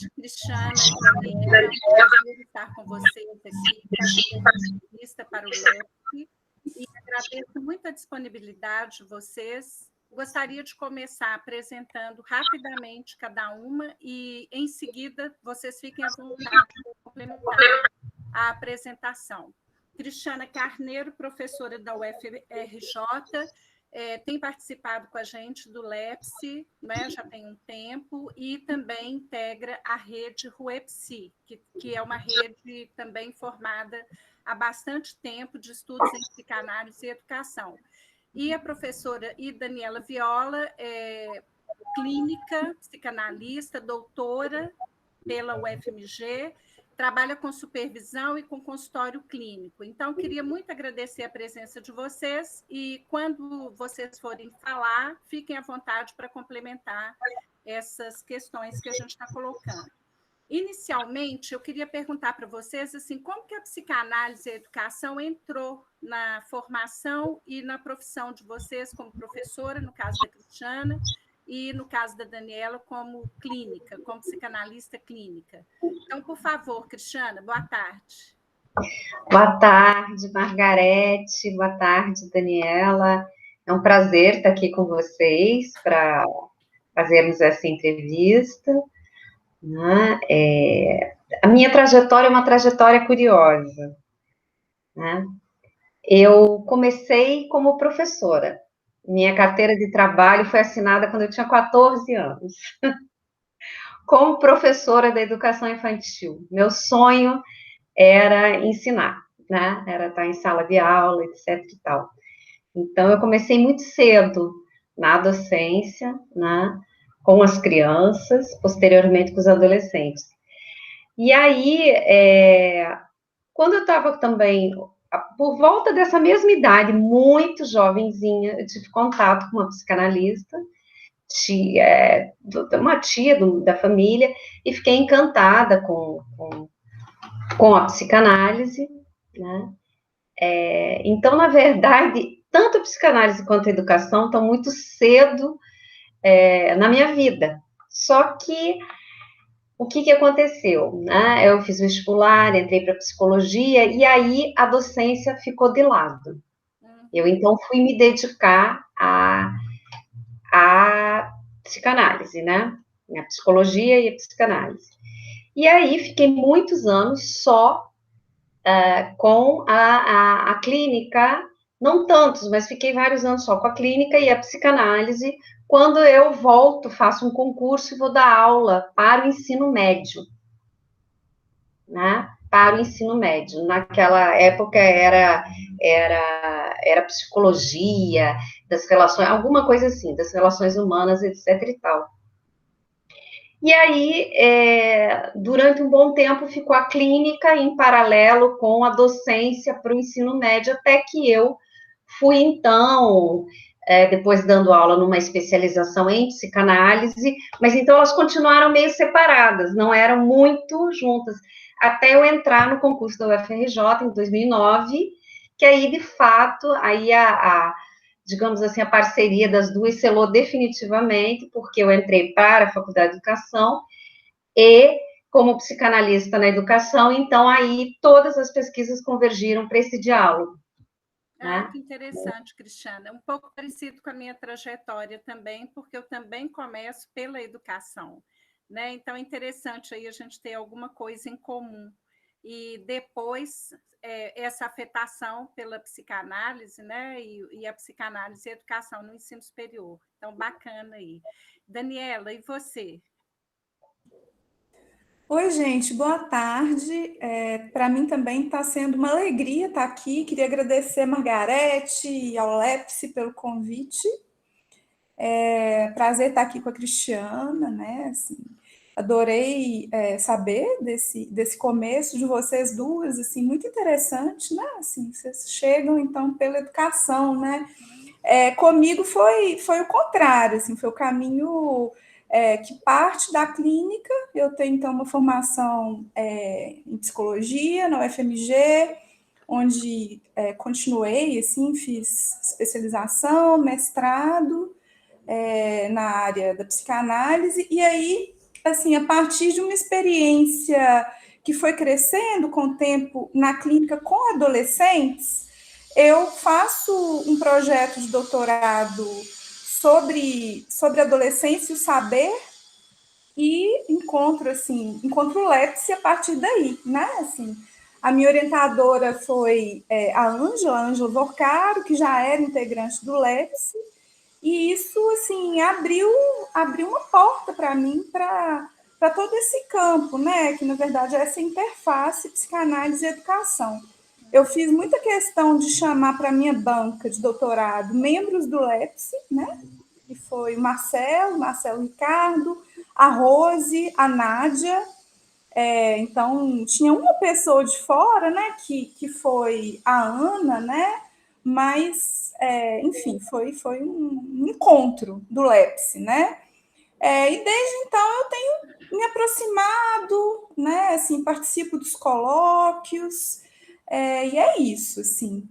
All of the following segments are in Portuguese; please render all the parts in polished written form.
tarde, Cristiana e Daniela. É um prazer estar com vocês aqui, fazendo essa entrevista para o LEP. E agradeço muito a disponibilidade de vocês. Gostaria de começar apresentando rapidamente cada uma e, em seguida, vocês fiquem à vontade para complementar a apresentação. Cristiana Carneiro, professora da UFRJ, tem participado com a gente do LEPSI, né, já tem um tempo, e também integra a rede RUEPSI, que é uma rede também formada há bastante tempo de estudos em psicanálise e educação. E a professora Daniela Viola é clínica, psicanalista, doutora pela UFMG, trabalha com supervisão e com consultório clínico. Então, queria muito agradecer a presença de vocês e, quando vocês forem falar, fiquem à vontade para complementar essas questões que a gente está colocando. Inicialmente, eu queria perguntar para vocês assim, como que a psicanálise e a educação entrou na formação e na profissão de vocês como professora, no caso da Cristiana, e no caso da Daniela, como clínica, como psicanalista clínica. Então, por favor, Cristiana, boa tarde. Boa tarde, Margarete, boa tarde, Daniela. É um prazer estar aqui com vocês para fazermos essa entrevista. Né? A minha trajetória é uma trajetória curiosa. Né? Eu comecei como professora. Minha carteira de trabalho foi assinada quando eu tinha 14 anos, como professora da educação infantil. Meu sonho era ensinar, né? Era estar em sala de aula, etc. e tal. Então, eu comecei muito cedo na docência, né? Com as crianças, posteriormente com os adolescentes. E aí, quando eu estava também, por volta dessa mesma idade, muito jovenzinha, eu tive contato com uma psicanalista, uma tia da família, e fiquei encantada com a psicanálise, né? Então, na verdade, tanto a psicanálise quanto a educação estão muito cedo na minha vida. Só que o que aconteceu? Né? Eu fiz vestibular, entrei para psicologia, e aí a docência ficou de lado. Eu, então, fui me dedicar à psicanálise, né? A psicologia e a psicanálise. E aí, fiquei muitos anos só com a clínica, não tantos, mas fiquei vários anos só com a clínica e a psicanálise. Quando eu volto, faço um concurso e vou dar aula para o ensino médio, né? Para o ensino médio. Naquela época era psicologia das relações, alguma coisa assim, das relações humanas, etc. e tal. E aí, durante um bom tempo, ficou a clínica em paralelo com a docência para o ensino médio, até que eu fui, então, depois dando aula numa especialização em psicanálise, mas então elas continuaram meio separadas, não eram muito juntas, até eu entrar no concurso da UFRJ em 2009, que aí, de fato, aí digamos assim, a parceria das duas selou definitivamente, porque eu entrei para a Faculdade de Educação e como psicanalista na educação, então aí todas as pesquisas convergiram para esse diálogo. Ah, que interessante, Cristiana. Um pouco parecido com a minha trajetória também, porque eu também começo pela educação, né? Então, é interessante aí a gente ter alguma coisa em comum. E depois, essa afetação pela psicanálise, né? E a psicanálise e a educação no ensino superior. Então, bacana aí. Daniela, e você? Oi, gente, boa tarde. Para mim também está sendo uma alegria estar aqui. Queria agradecer a Margarete e ao Lepsi pelo convite. Prazer estar aqui com a Cristiana, né? Assim, adorei saber desse começo de vocês duas, assim, muito interessante, né? Assim, vocês chegam, então, pela educação, né? Comigo foi o contrário, assim, foi o caminho que parte da clínica. Eu tenho, então, uma formação em psicologia na UFMG, onde continuei, assim, fiz especialização, mestrado na área da psicanálise, e aí assim, a partir de uma experiência que foi crescendo com o tempo na clínica com adolescentes, eu faço um projeto de doutorado sobre adolescência e o saber, e encontro o Lepsi a partir daí, né? Assim, a minha orientadora foi a Ângela Vorcaro, que já era integrante do Lepsi, e isso, assim, abriu uma porta para mim, para todo esse campo, né? Que, na verdade, é essa interface psicanálise e educação. Eu fiz muita questão de chamar para a minha banca de doutorado membros do Lepsi, né? Que foi o Marcelo Ricardo, a Rose, a Nádia. Então, tinha uma pessoa de fora, né? Que foi a Ana, né? Mas, enfim, foi um encontro do Lepsi, né? E desde então eu tenho me aproximado, né? Assim, participo dos colóquios, e é isso, assim.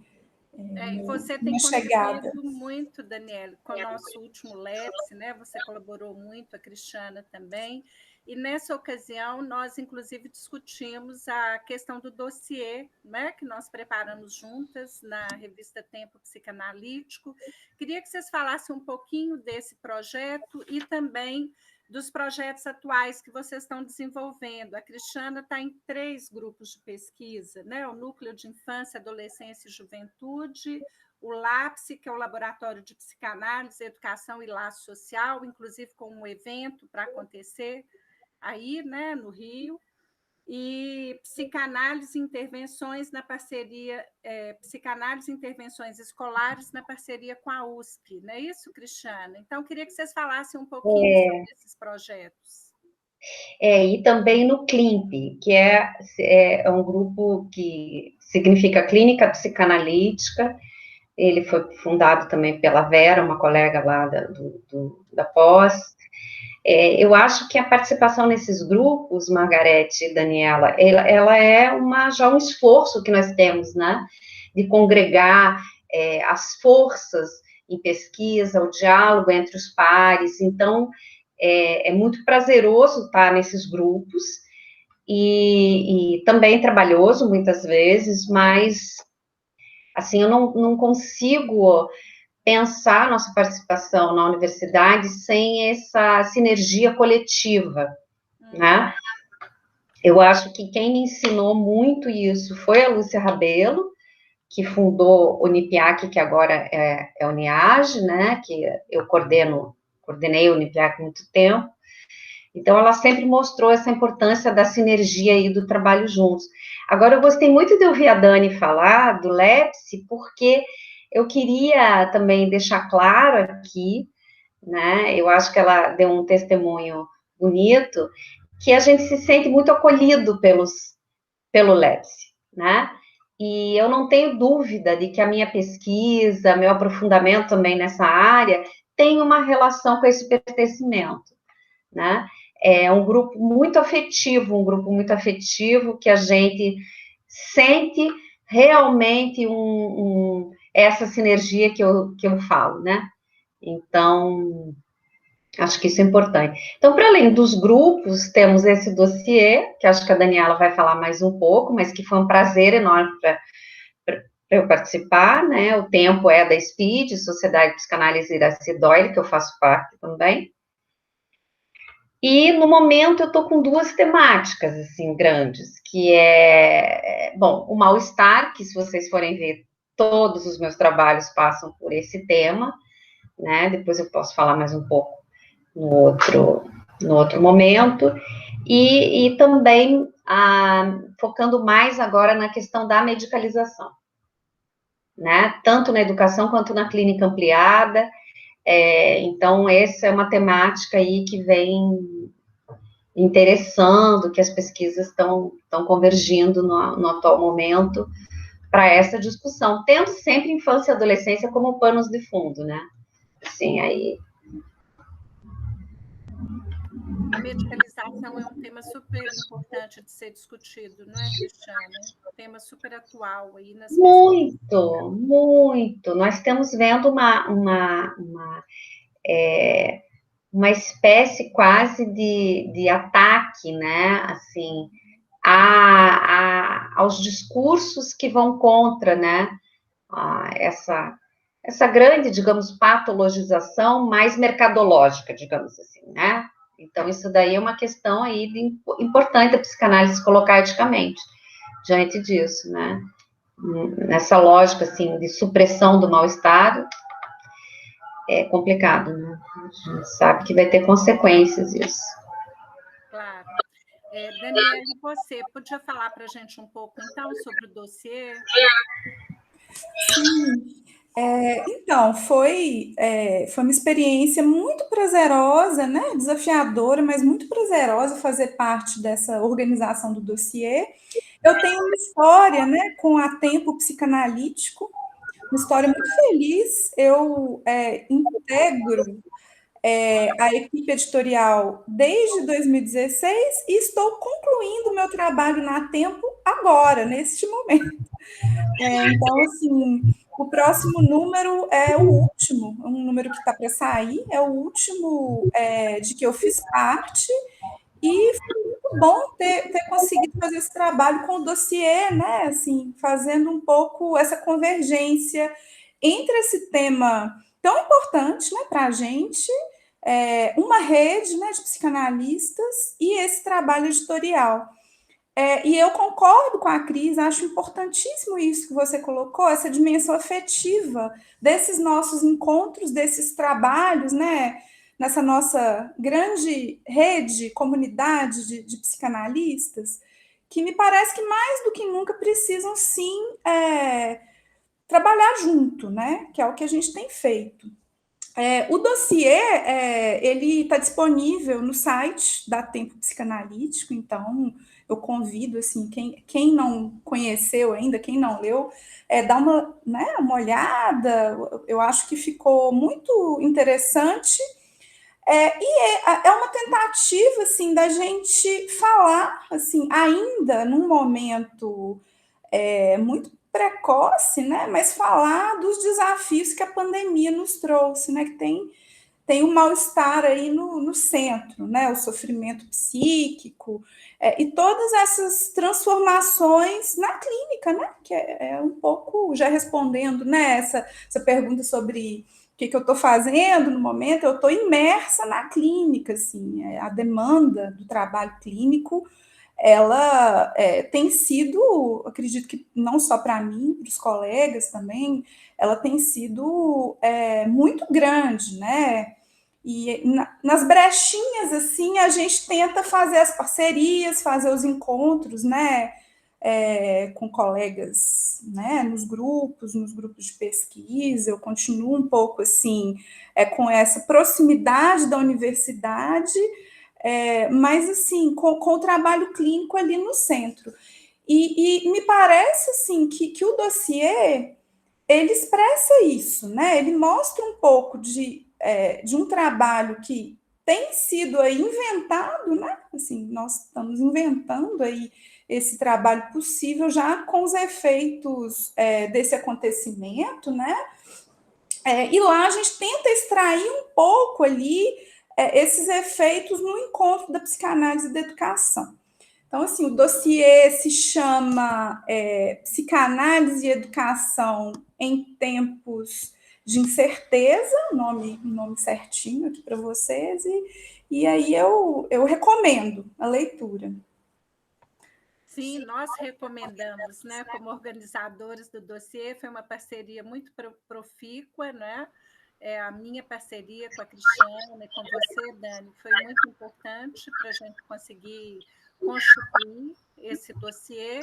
E você tem contribuído muito, Daniele, com o nosso último Lepsi, né? Você colaborou muito, a Cristiana também. E nessa ocasião, nós, inclusive, discutimos a questão do dossiê, né, que nós preparamos juntas na revista Tempo Psicanalítico. Queria que vocês falassem um pouquinho desse projeto e também dos projetos atuais que vocês estão desenvolvendo. A Cristiana está em 3 grupos de pesquisa, né? O Núcleo de Infância, Adolescência e Juventude, o LAPSE, que é o Laboratório de Psicanálise, Educação e Laço Social, inclusive com um evento para acontecer aí, né, no Rio, e psicanálise e intervenções na parceria, psicanálise e intervenções escolares na parceria com a USP, não é isso, Cristiana? Então, queria que vocês falassem um pouquinho sobre esses projetos. E também no CLIMP, que é um grupo que significa Clínica Psicanalítica. Ele foi fundado também pela Vera, uma colega lá da pós. Eu acho que a participação nesses grupos, Margarete e Daniela, ela é já um esforço que nós temos, né, de congregar as forças em pesquisa, o diálogo entre os pares. Então, é muito prazeroso estar nesses grupos e também trabalhoso muitas vezes, mas assim, eu não consigo pensar nossa participação na universidade sem essa sinergia coletiva, né? Eu acho que quem me ensinou muito isso foi a Lúcia Rabelo, que fundou o Unipiac, que agora é a Uniage, né? Que eu coordenei o Unipiac há muito tempo. Então, ela sempre mostrou essa importância da sinergia e do trabalho juntos. Agora, eu gostei muito de ouvir a Dani falar do Lepsi, porque eu queria também deixar claro aqui, né? Eu acho que ela deu um testemunho bonito, que a gente se sente muito acolhido pelo Lepsi, né? E eu não tenho dúvida de que a minha pesquisa, meu aprofundamento também nessa área, tem uma relação com esse pertencimento, né? É um grupo muito afetivo, que a gente sente realmente essa sinergia que eu falo, né? Então, acho que isso é importante. Então, para além dos grupos, temos esse dossiê, que acho que a Daniela vai falar mais um pouco, mas que foi um prazer enorme para eu participar, né? O tempo é da SPID, Sociedade de Psicanálise Iraci Doyle, que eu faço parte também. E, no momento, eu estou com 2 temáticas, assim, grandes, que bom, o mal-estar, que se vocês forem ver, todos os meus trabalhos passam por esse tema, né? Depois eu posso falar mais um pouco no outro momento. E também focando mais agora na questão da medicalização, né? Tanto na educação quanto na clínica ampliada. Então, essa é uma temática aí que vem interessando, que as pesquisas estão convergindo no atual momento para essa discussão, tendo sempre infância e adolescência como panos de fundo, né? Assim, aí... A medicalização é um tema super importante de ser discutido, não é, Cristiana? Um tema super atual aí nas pesquisas. Muito. Nós estamos vendo uma espécie quase de ataque, né, assim, aos discursos que vão contra, né, essa grande, digamos, patologização mais mercadológica, digamos assim, né? Então, isso daí é uma questão aí importante da psicanálise colocar eticamente diante disso, né? Nessa lógica, assim, de supressão do mal-estar, é complicado, né? A gente sabe que vai ter consequências isso. Claro. Daniela, e você podia falar para a gente um pouco, então, sobre o dossiê? Sim. Então, foi uma experiência muito prazerosa, né? Desafiadora, mas muito prazerosa fazer parte dessa organização do dossiê. Eu tenho uma história, né, com a Tempo Psicanalítico, uma história muito feliz. Eu integro a equipe editorial desde 2016 e estou concluindo o meu trabalho na Tempo agora, neste momento. Então, assim, o próximo número é o último, um número que está para sair, é o último de que eu fiz parte, e foi muito bom ter conseguido fazer esse trabalho com o dossiê, né? Assim, fazendo um pouco essa convergência entre esse tema tão importante, né, para a gente, uma rede, né, de psicanalistas e esse trabalho editorial. E eu concordo com a Cris, acho importantíssimo isso que você colocou, essa dimensão afetiva desses nossos encontros, desses trabalhos, né? Nessa nossa grande rede, comunidade de psicanalistas, que me parece que mais do que nunca precisam sim trabalhar junto, né? Que é o que a gente tem feito. O dossiê ele está disponível no site da Tempo Psicanalítico, então eu convido assim quem não conheceu ainda, quem não leu, dá uma olhada. Eu acho que ficou muito interessante. É uma tentativa assim da gente falar assim ainda num momento muito precoce, né? Mas falar dos desafios que a pandemia nos trouxe, né? Que tem o mal-estar aí no centro, né? O sofrimento psíquico, e todas essas transformações na clínica, né? Que é um pouco já respondendo, né? Essa pergunta sobre o que eu estou fazendo no momento, eu estou imersa na clínica, assim, a demanda do trabalho clínico ela tem sido, acredito que não só para mim, para os colegas também, ela tem sido muito grande, né? E nas brechinhas, assim, a gente tenta fazer as parcerias, fazer os encontros, né? Com colegas, né? Nos grupos de pesquisa, eu continuo um pouco assim, com essa proximidade da universidade, mas assim, com o trabalho clínico ali no centro. E me parece assim que o dossiê ele expressa isso, né? Ele mostra um pouco de um trabalho que tem sido aí inventado, né? Assim, nós estamos inventando aí esse trabalho possível já com os efeitos desse acontecimento, né? E lá a gente tenta extrair um pouco ali esses efeitos no encontro da psicanálise e da educação. Então, assim, o dossiê se chama Psicanálise e Educação em Tempos de Incerteza, nome certinho aqui para vocês, e aí eu recomendo a leitura. Sim, nós recomendamos, né, como organizadores do dossiê, foi uma parceria muito profícua, né? A minha parceria com a Cristiana e com você, Dani, foi muito importante para a gente conseguir constituir esse dossiê,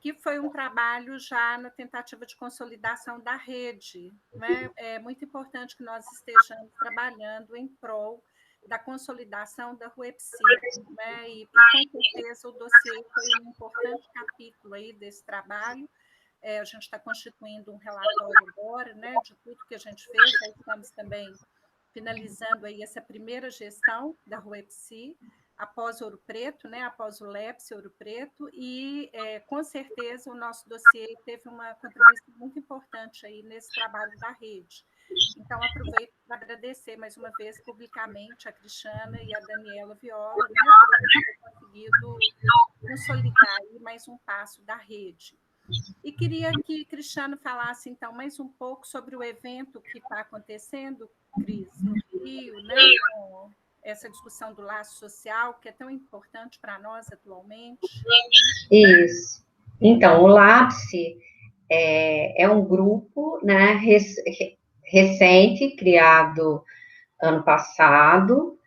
que foi um trabalho já na tentativa de consolidação da rede, né? É muito importante que nós estejamos trabalhando em prol da consolidação da RUEPSI, né? E com certeza o dossiê foi um importante capítulo aí desse trabalho. A gente está constituindo um relatório agora, né, de tudo que a gente fez, aí estamos também finalizando aí essa primeira gestão da RUEPSI, após Ouro Preto, né, após o LEPS Ouro Preto, e com certeza o nosso dossiê teve uma contribuição muito importante aí nesse trabalho da rede. Então, aproveito para agradecer mais uma vez publicamente a Cristiana e a Daniela Viola, né, por ter conseguido consolidar aí mais um passo da rede. E queria que Cristiano falasse, então, mais um pouco sobre o evento que está acontecendo, Cris, no Rio, né, com essa discussão do laço social, que é tão importante para nós atualmente. Isso. Então, o LAPSE é um grupo, né, recente, criado ano passado,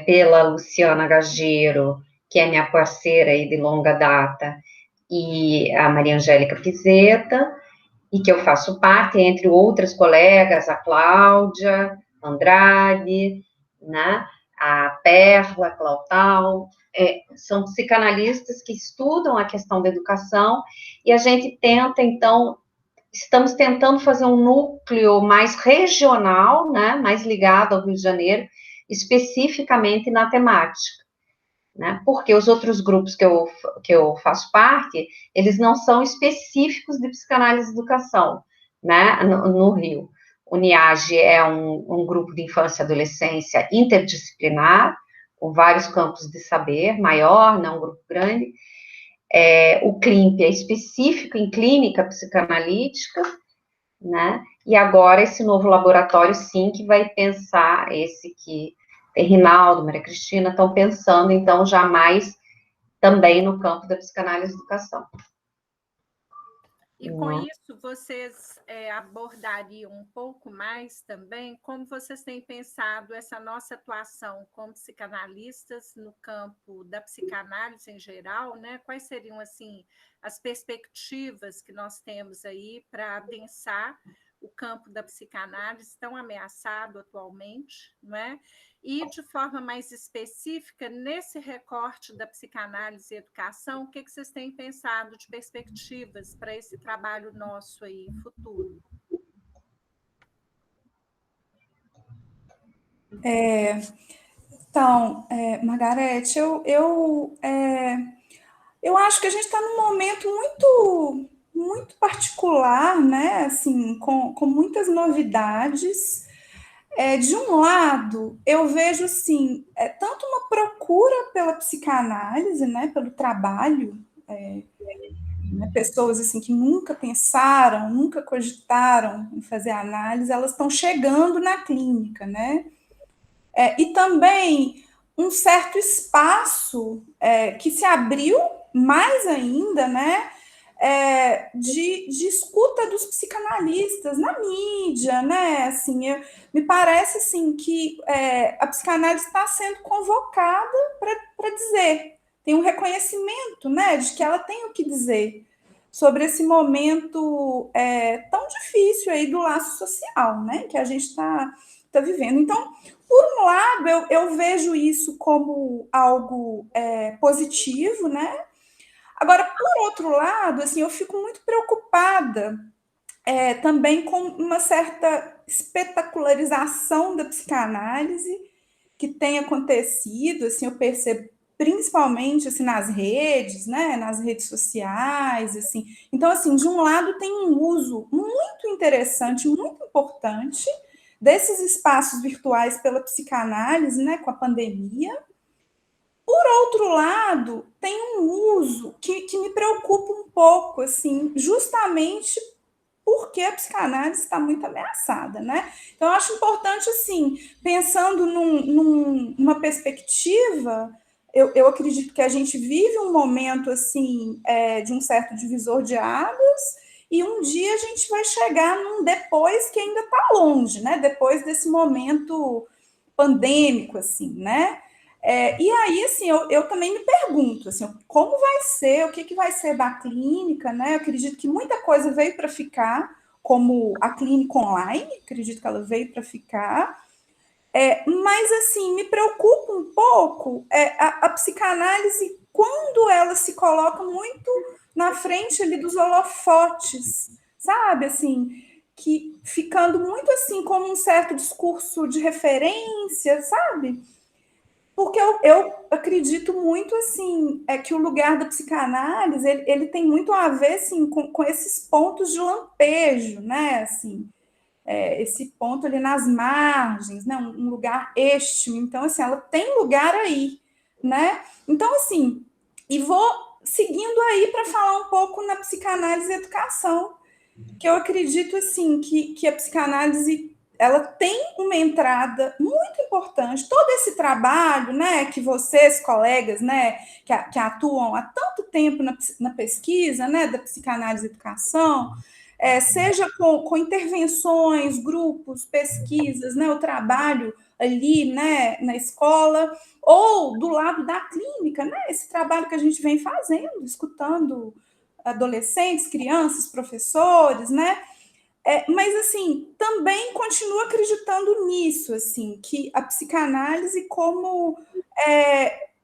pela Luciana Gageiro, que é minha parceira aí de longa data, e a Maria Angélica Pizeta, e que eu faço parte, entre outras colegas, a Cláudia Andrade, né, a Perla Clautal, são psicanalistas que estudam a questão da educação, e a gente tenta, então, estamos tentando fazer um núcleo mais regional, né, mais ligado ao Rio de Janeiro, especificamente na temática, né, porque os outros grupos que eu faço parte, eles não são específicos de psicanálise e educação, né, no Rio. O NIAGE é um grupo de infância e adolescência interdisciplinar, com vários campos de saber, maior, não um grupo grande. O CLIMP é específico em clínica psicanalítica, né? E agora esse novo laboratório, sim, que vai pensar, esse que tem Rinaldo, Maria Cristina, estão pensando, então, já mais também no campo da psicanálise e educação. E com isso, vocês abordariam um pouco mais também como vocês têm pensado essa nossa atuação como psicanalistas no campo da psicanálise em geral, né? Quais seriam, assim, as perspectivas que nós temos aí para adensar o campo da psicanálise tão ameaçado atualmente, não é? E, de forma mais específica, nesse recorte da psicanálise e educação, o que vocês têm pensado de perspectivas para esse trabalho nosso aí, futuro? Então, Margarete, eu acho que a gente está num momento muito particular, né? Assim, com muitas novidades. De um lado, eu vejo assim, tanto uma procura pela psicanálise, né, pelo trabalho, né, pessoas assim que nunca pensaram, nunca cogitaram em fazer análise, elas estão chegando na clínica, né? E também um certo espaço que se abriu mais ainda, né? De escuta dos psicanalistas na mídia, né? Assim, me parece assim que a psicanálise está sendo convocada para dizer, tem um reconhecimento, né, de que ela tem o que dizer sobre esse momento tão difícil aí do laço social, né, que a gente está vivendo. Então, por um lado, eu vejo isso como algo positivo, né? Agora, por outro lado, assim, eu fico muito preocupada também com uma certa espetacularização da psicanálise que tem acontecido, assim, eu percebo principalmente assim nas redes, né, nas redes sociais, assim. Então, assim, de um lado tem um uso muito interessante, muito importante desses espaços virtuais pela psicanálise, né, com a pandemia. Por outro lado, tem um uso que me preocupa um pouco, assim, justamente porque a psicanálise está muito ameaçada, né? Então, eu acho importante, assim, pensando numa perspectiva, eu acredito que a gente vive um momento, assim, de um certo divisor de águas, e um dia a gente vai chegar num depois que ainda está longe, né? Depois desse momento pandêmico, assim, né? E aí, assim, eu também me pergunto, assim, como vai ser, o que vai ser da clínica, né? Eu acredito que muita coisa veio para ficar, como a clínica online, acredito que ela veio para ficar, mas, assim, me preocupa um pouco a psicanálise quando ela se coloca muito na frente ali dos holofotes, sabe, assim, que ficando muito, assim, como um certo discurso de referência, sabe? Porque eu acredito muito, assim, que o lugar da psicanálise, ele tem muito a ver, assim, com esses pontos de lampejo, né, assim, esse ponto ali nas margens, né? Um lugar êxtimo. Então, assim, ela tem lugar aí, né? Então, assim, e vou seguindo aí para falar um pouco na psicanálise e educação, que eu acredito, assim, que a psicanálise ela tem uma entrada muito importante. Todo esse trabalho, né, que vocês, colegas, né, que atuam há tanto tempo na pesquisa, né, da psicanálise e educação, seja com intervenções, grupos, pesquisas, né, o trabalho ali, né, na escola, ou do lado da clínica, né, esse trabalho que a gente vem fazendo, escutando adolescentes, crianças, professores, né, mas, assim, também continuo acreditando nisso, assim, que a psicanálise como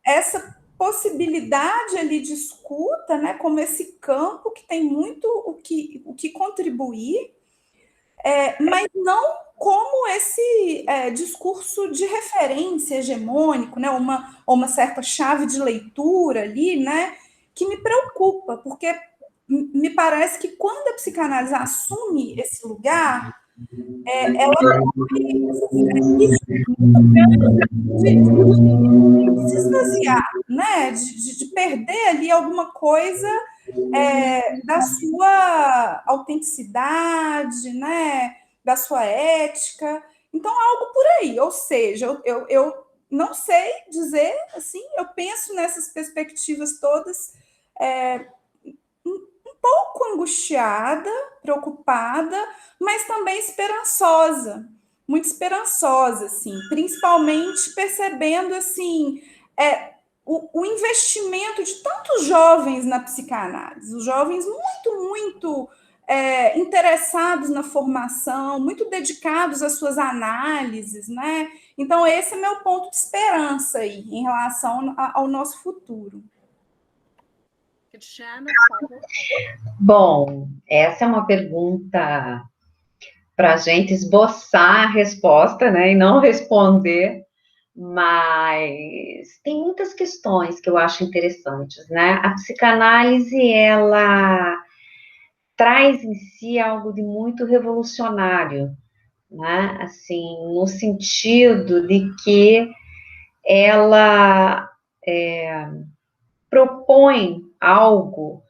essa possibilidade ali de escuta, né, como esse campo que tem muito o que contribuir, mas não como esse discurso de referência hegemônico, né, uma certa chave de leitura ali, né, que me preocupa, porque me parece que quando a psicanálise assume esse lugar, ela de se esvaziar, né? De perder ali alguma coisa da sua autenticidade, né? Da sua ética. Então, algo por aí. Ou seja, eu não sei dizer, assim, eu penso nessas perspectivas todas um pouco angustiada, preocupada, mas também esperançosa, muito esperançosa, assim, principalmente percebendo assim o investimento de tantos jovens na psicanálise, os jovens muito interessados na formação, muito dedicados às suas análises, né? Então, esse é meu ponto de esperança aí, em relação ao nosso futuro. Cristiana, por favor. Bom, essa é uma pergunta para a gente esboçar a resposta, né, e não responder, mas tem muitas questões que eu acho interessantes, né? A psicanálise, ela traz em si algo de muito revolucionário, né? Assim, no sentido de que ela propõe algo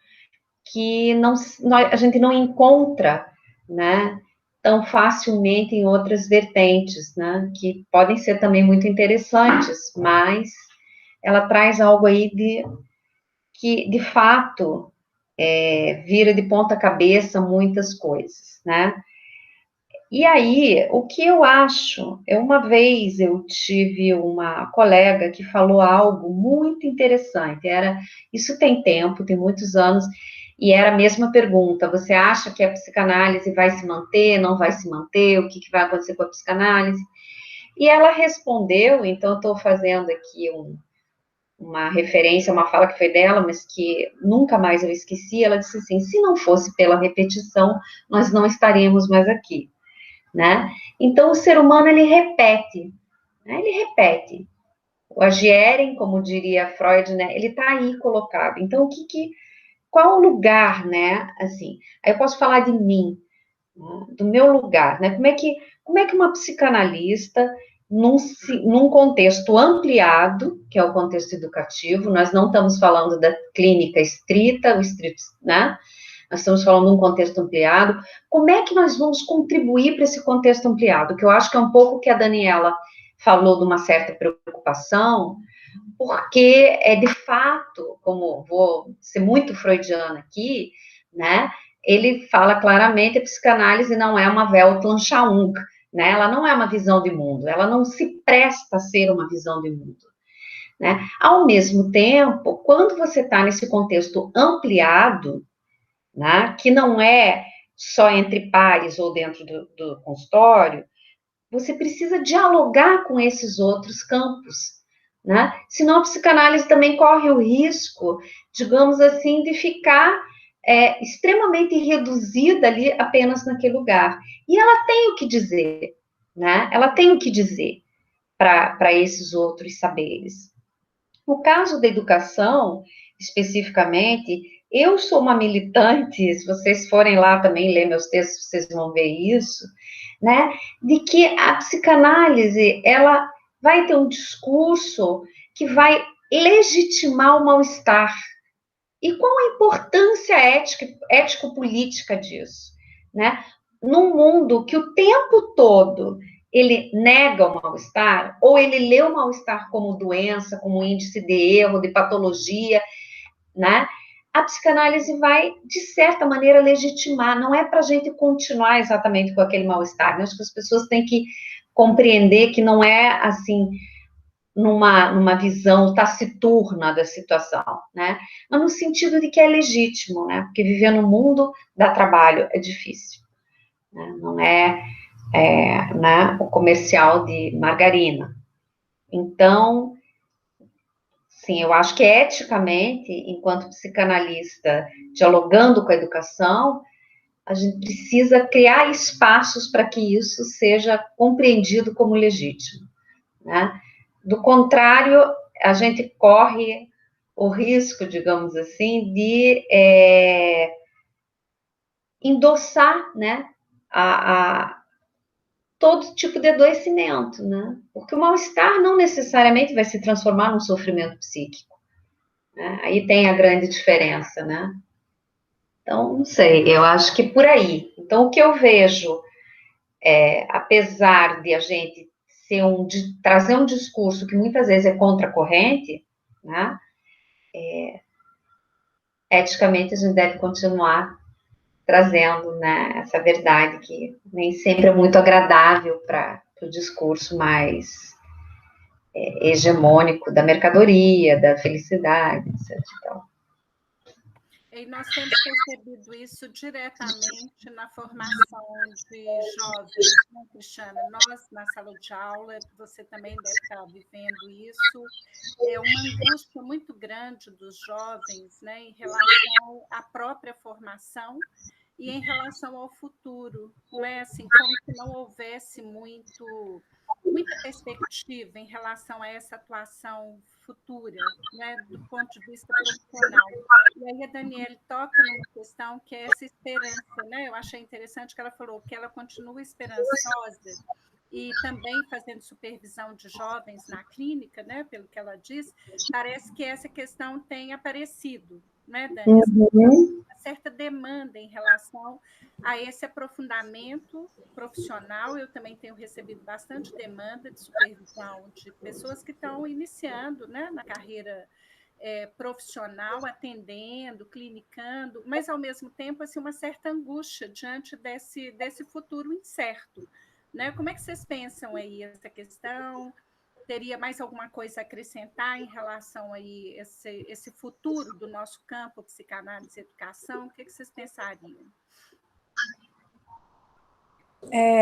que a gente não encontra, né, tão facilmente em outras vertentes, né, que podem ser também muito interessantes, mas ela traz algo aí que, de fato, vira de ponta cabeça muitas coisas, né. E aí, o que eu acho, uma vez eu tive uma colega que falou algo muito interessante, isso tem tempo, tem muitos anos, e era a mesma pergunta: você acha que a psicanálise vai se manter, não vai se manter, o que vai acontecer com a psicanálise? E ela respondeu, então eu estou fazendo aqui uma referência, uma fala que foi dela, mas que nunca mais eu esqueci. Ela disse assim: se não fosse pela repetição, nós não estaríamos mais aqui, né? Então o ser humano, ele repete, né? Ele repete. O Agieren, como diria Freud, né? Ele está aí colocado. Então qual o lugar, né? Assim, aí eu posso falar de mim, né? Do meu lugar, né? Como é que uma psicanalista, num contexto ampliado, que é o contexto educativo, nós não estamos falando da clínica estrita, o estrito, né? Nós estamos falando de um contexto ampliado. Como é que nós vamos contribuir para esse contexto ampliado? Que eu acho que é um pouco que a Daniela falou de uma certa preocupação, porque de fato, como vou ser muito freudiana aqui, né? Ele fala claramente: a psicanálise não é uma Weltanschauung, né? Ela não é uma visão de mundo, ela não se presta a ser uma visão de mundo, né? Ao mesmo tempo, quando você está nesse contexto ampliado, né, que não é só entre pares ou dentro do consultório, você precisa dialogar com esses outros campos, né? Senão a psicanálise também corre o risco, digamos assim, de ficar extremamente reduzida ali apenas naquele lugar. E ela tem o que dizer, né? Ela tem o que dizer para esses outros saberes. No caso da educação, especificamente, eu sou uma militante, se vocês forem lá também ler meus textos, vocês vão ver isso, né, de que a psicanálise, ela vai ter um discurso que vai legitimar o mal-estar. E qual a importância ético-política disso, né? Num mundo que o tempo todo ele nega o mal-estar, ou ele lê o mal-estar como doença, como índice de erro, de patologia, né? A psicanálise vai, de certa maneira, legitimar. Não é para a gente continuar exatamente com aquele mal-estar. Né? Acho que as pessoas têm que compreender que não é assim numa visão taciturna da situação, né? Mas no sentido de que é legítimo, né? Porque viver no mundo dá trabalho, é difícil, né? Não é, né, o comercial de margarina. Então, sim, eu acho que eticamente, enquanto psicanalista, dialogando com a educação, a gente precisa criar espaços para que isso seja compreendido como legítimo, né? Do contrário, a gente corre o risco, digamos assim, de endossar, né, todo tipo de adoecimento, né? Porque o mal-estar não necessariamente vai se transformar num sofrimento psíquico, né? Aí tem a grande diferença, né? Então, não sei, eu acho que por aí. Então, o que eu vejo, apesar de a gente trazer um discurso que muitas vezes é contracorrente, né? Eticamente a gente deve continuar trazendo, né, essa verdade que nem sempre é muito agradável para o discurso mais hegemônico da mercadoria, da felicidade, etc. Então, E nós temos percebido isso diretamente na formação de jovens, né, Cristiana? Nós, na sala de aula, você também deve estar vivendo isso, é uma angústia muito grande dos jovens, né, em relação à própria formação e em relação ao futuro, não é assim, como se não houvesse muita perspectiva em relação a essa atuação futura, né, do ponto de vista profissional. E aí a Daniele toca numa questão que é essa esperança, né? Eu achei interessante que ela falou que ela continua esperançosa e também fazendo supervisão de jovens na clínica, né? Pelo que ela diz, parece que essa questão tem aparecido, né, Dani? uhum. Uma certa demanda em relação a esse aprofundamento profissional. Eu também tenho recebido bastante demanda de supervisão de pessoas que estão iniciando, né, na carreira profissional, atendendo, clinicando, mas, ao mesmo tempo, assim, uma certa angústia diante desse futuro incerto. Né? Como é que vocês pensam aí essa questão? Teria mais alguma coisa a acrescentar em relação aí esse futuro do nosso campo, psicanálise e educação? O que vocês pensariam?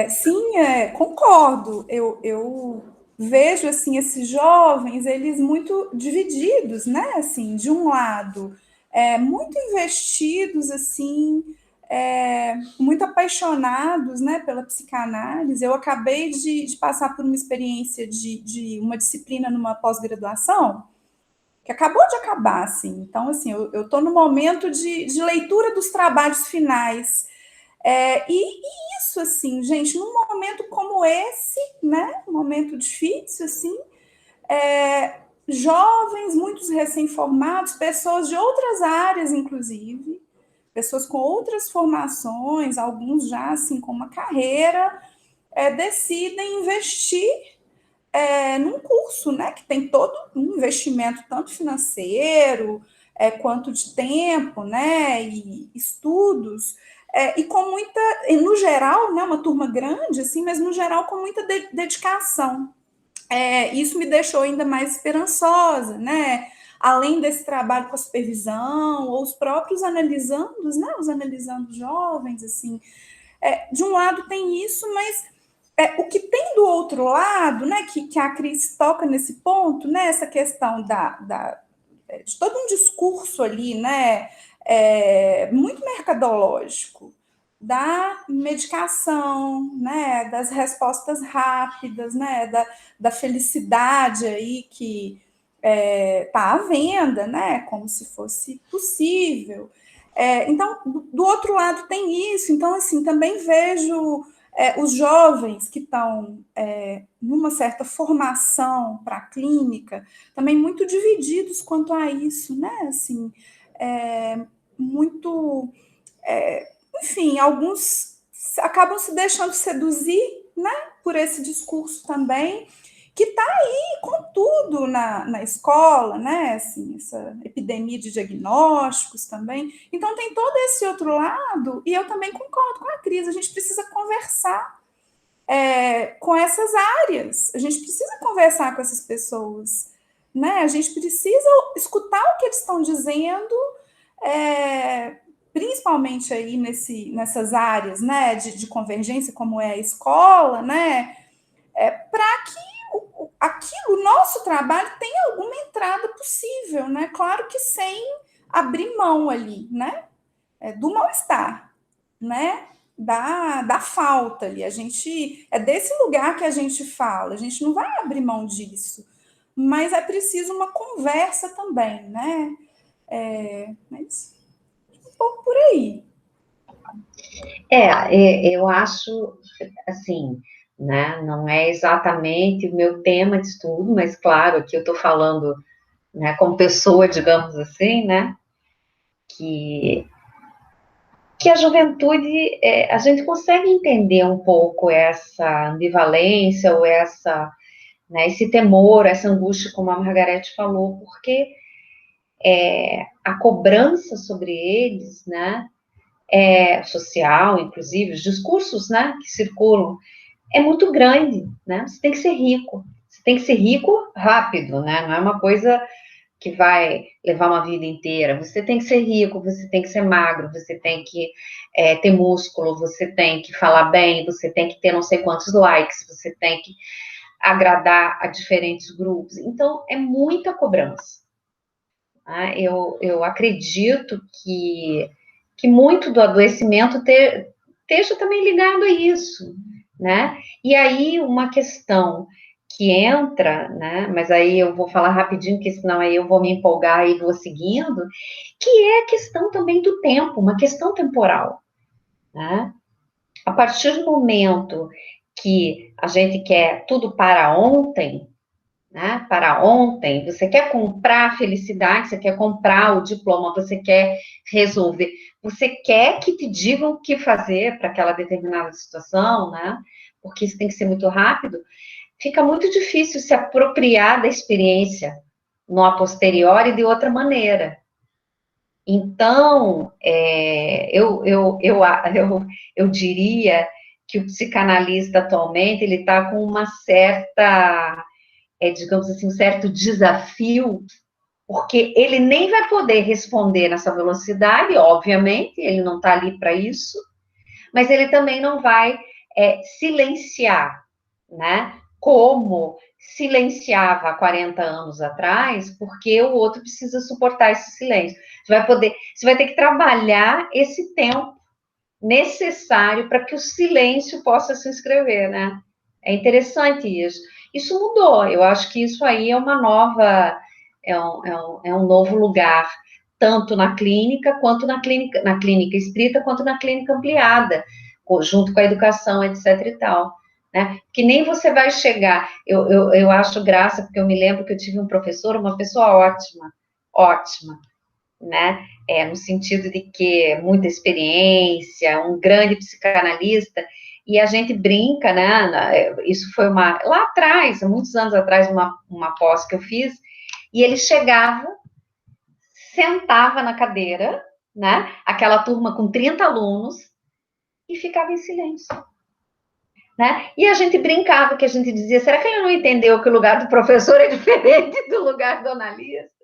Sim, concordo. Eu vejo assim esses jovens, eles muito divididos, né? Assim, de um lado, muito investidos, assim, muito apaixonados, né, pela psicanálise. Eu acabei de passar por uma experiência de uma disciplina numa pós-graduação que acabou de acabar, assim. Então, assim, eu estou no momento de leitura dos trabalhos finais. E isso, assim, gente, num momento como esse, né, um momento difícil, assim, jovens, muitos recém-formados, pessoas de outras áreas, inclusive, pessoas com outras formações, alguns já, assim, com uma carreira, decidem investir num curso, né, que tem todo um investimento, tanto financeiro, quanto de tempo, né, e estudos, e com muita, e no geral, né, uma turma grande, assim, mas no geral com muita dedicação. Isso me deixou ainda mais esperançosa, né? Além desse trabalho com a supervisão, ou os próprios analisandos, né? Os analisandos jovens, assim. De um lado tem isso, mas o que tem do outro lado, né? Que a Cris toca nesse ponto, né? Essa questão de todo um discurso ali, né? Muito mercadológico, da medicação, né, das respostas rápidas, né, da felicidade aí tá à venda, né? Como se fosse possível. Então, do outro lado tem isso. Então, assim, também vejo os jovens que estão numa certa formação para a clínica também muito divididos quanto a isso, né? Assim, muito, enfim, alguns acabam se deixando seduzir, né? Por esse discurso também, que está aí com tudo na escola, né? Assim, essa epidemia de diagnósticos também. Então, tem todo esse outro lado, e eu também concordo com a Cris, a gente precisa conversar com essas áreas, a gente precisa conversar com essas pessoas, né? A gente precisa escutar o que eles estão dizendo, principalmente aí nessas áreas, né, de convergência, como é a escola, né? Para que o nosso trabalho tenha alguma entrada possível, né? Claro que sem abrir mão ali, né? Do mal-estar, né? Da falta ali. A gente é desse lugar que a gente fala, a gente não vai abrir mão disso, mas é preciso uma conversa também, né? Mas um pouco por aí. Eu acho, assim, né, não é exatamente o meu tema de estudo, mas claro que eu estou falando, né, como pessoa, digamos assim, né, que a juventude, a gente consegue entender um pouco essa ambivalência ou né, esse temor, essa angústia, como a Margarete falou, porque a cobrança sobre eles, né, social, inclusive, os discursos, né, que circulam, é muito grande, né, você tem que ser rico, você tem que ser rico rápido, né, não é uma coisa que vai levar uma vida inteira. Você tem que ser rico, você tem que ser magro, você tem que ter músculo, você tem que falar bem, você tem que ter não sei quantos likes, você tem que agradar a diferentes grupos. Então, é muita cobrança. Tá? Eu acredito que muito do adoecimento esteja também ligado a isso, né? E aí, uma questão que entra, né? Mas aí eu vou falar rapidinho, porque senão aí eu vou me empolgar e vou seguindo, que é a questão também do tempo, uma questão temporal, né? A partir do momento que a gente quer tudo para ontem, né? Para ontem, você quer comprar a felicidade, você quer comprar o diploma, você quer resolver, você quer que te digam o que fazer para aquela determinada situação, né? Porque isso tem que ser muito rápido. Fica muito difícil se apropriar da experiência no a posteriori de outra maneira. Então, eu diria que o psicanalista atualmente ele está com uma certa, digamos assim, um certo desafio, porque ele nem vai poder responder nessa velocidade, obviamente, ele não está ali para isso, mas ele também não vai silenciar, né? Como silenciava há 40 anos atrás, porque o outro precisa suportar esse silêncio. Você vai ter que trabalhar esse tempo necessário para que o silêncio possa se inscrever, né? É interessante isso. Isso mudou. Eu acho que isso aí é uma nova, é um novo lugar, tanto na clínica quanto na clínica espírita, quanto na clínica ampliada, junto com a educação, etc. e tal. Né? Que nem você vai chegar. Eu acho graça, porque eu me lembro que eu tive um professor, uma pessoa ótima, ótima, né? No sentido de que muita experiência, um grande psicanalista, e a gente brinca, né? Isso foi lá atrás, há muitos anos atrás, uma pós que eu fiz, e ele chegava, sentava na cadeira, né? Aquela turma com 30 alunos, e ficava em silêncio. Né? E a gente brincava, que a gente dizia, será que ele não entendeu que o lugar do professor é diferente do lugar do analista?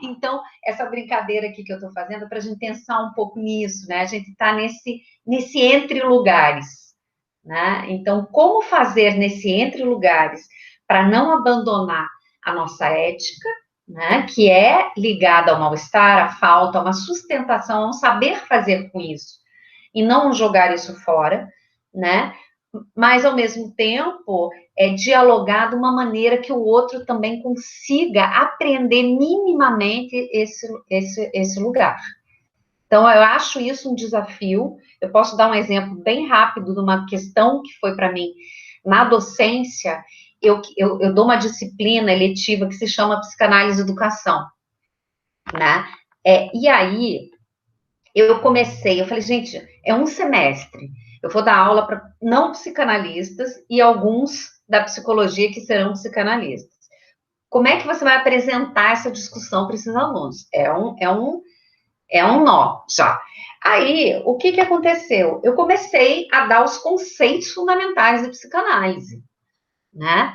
Então, essa brincadeira aqui que eu estou fazendo é para a gente pensar um pouco nisso, né? A gente está nesse entre lugares, né? Então, como fazer nesse entre lugares para não abandonar a nossa ética, né? Que é ligada ao mal-estar, à falta, a uma sustentação, a um saber fazer com isso, e não jogar isso fora, né? mas ao mesmo tempo dialogar de uma maneira que o outro também consiga aprender minimamente esse lugar. Então, eu acho isso um desafio. Eu posso dar um exemplo bem rápido de uma questão que foi para mim na docência. Eu dou uma disciplina eletiva que se chama Psicanálise e Educação, né? E aí, eu falei, gente, é um semestre, eu vou dar aula para não psicanalistas e alguns da psicologia que serão psicanalistas. Como é que você vai apresentar essa discussão para esses alunos? É um nó já. Aí, o que aconteceu? Eu comecei a dar os conceitos fundamentais da psicanálise, né?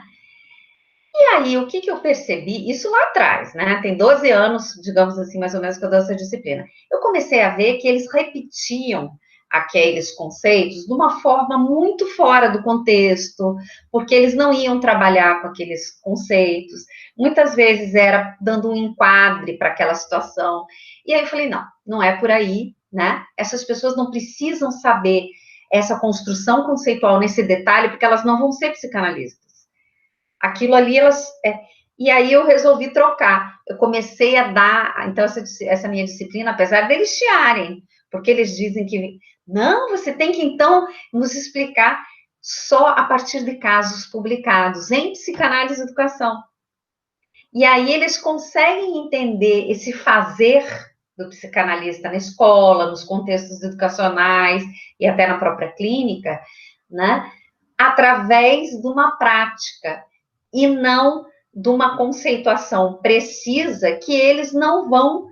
E aí, o que eu percebi? Isso lá atrás, né? Tem 12 anos, digamos assim, mais ou menos, que eu dou essa disciplina. Eu comecei a ver que eles repetiam aqueles conceitos de uma forma muito fora do contexto, porque eles não iam trabalhar com aqueles conceitos. Muitas vezes era dando um enquadre para aquela situação. E aí eu falei, não é por aí, né? Essas pessoas não precisam saber essa construção conceitual nesse detalhe, porque elas não vão ser psicanalistas. Aquilo ali, e aí eu resolvi trocar. Eu comecei a dar, então, essa minha disciplina, apesar deles chiarem, porque eles dizem que, não, você tem que, então, nos explicar só a partir de casos publicados em Psicanálise e Educação. E aí eles conseguem entender esse fazer do psicanalista na escola, nos contextos educacionais e até na própria clínica, né? Através de uma prática e não de uma conceituação precisa que eles não vão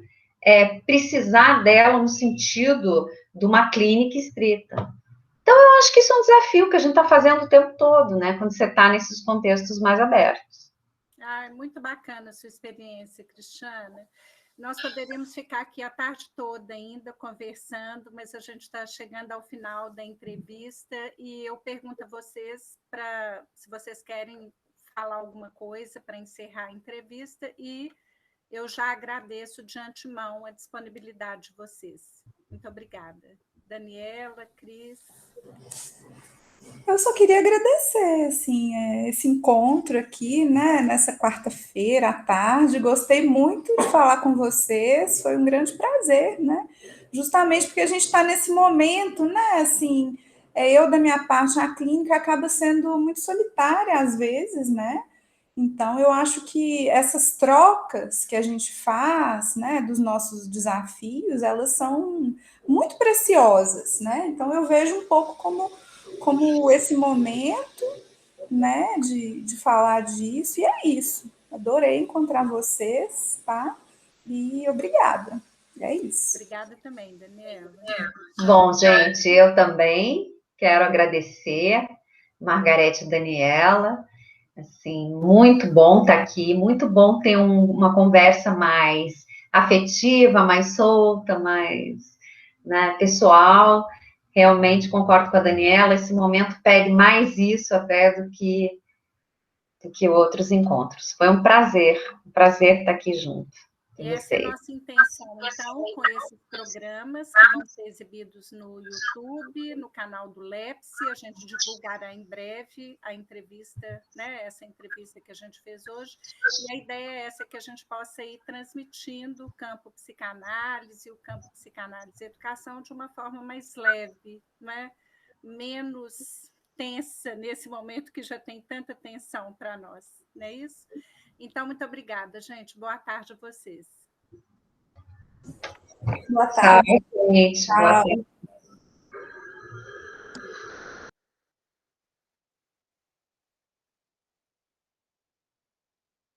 precisar dela no sentido de uma clínica estrita. Então, eu acho que isso é um desafio que a gente está fazendo o tempo todo, né? Quando você está nesses contextos mais abertos. Muito bacana a sua experiência, Cristiana. Nós poderíamos ficar aqui a tarde toda ainda conversando, mas a gente está chegando ao final da entrevista e eu pergunto a vocês se vocês querem falar alguma coisa para encerrar a entrevista e eu já agradeço de antemão a disponibilidade de vocês. Muito obrigada. Daniela, Cris. Eu só queria agradecer, assim, esse encontro aqui, né, nessa quarta-feira à tarde. Gostei muito de falar com vocês, foi um grande prazer, né? Justamente porque a gente está nesse momento, né, assim, eu da minha parte na clínica acaba sendo muito solitária às vezes, né? Então, eu acho que essas trocas que a gente faz, né, dos nossos desafios, elas são muito preciosas, né? Então, eu vejo um pouco como esse momento, né, de falar disso, e é isso. Adorei encontrar vocês, tá? E obrigada. É isso. Obrigada também, Daniela. Bom, gente, eu também quero agradecer, Margarete e Daniela. Assim, muito bom estar aqui, muito bom ter uma conversa mais afetiva, mais solta, mais, né, pessoal. Realmente concordo com a Daniela, esse momento pede mais isso até do que outros encontros. Foi um prazer estar aqui junto com vocês. Essa é a nossa intenção, então, com esses programas que vão ser exibidos no YouTube, no canal do LEPSI, a gente divulgará em breve a entrevista, né, essa entrevista que a gente fez hoje, e a ideia é essa, que a gente possa ir transmitindo o campo psicanálise, o campo psicanálise e educação de uma forma mais leve, né, menos tensa nesse momento que já tem tanta tensão para nós, não é isso? Então, muito obrigada, gente. Boa tarde a vocês. Boa tarde. Tchau, gente. Boa tarde.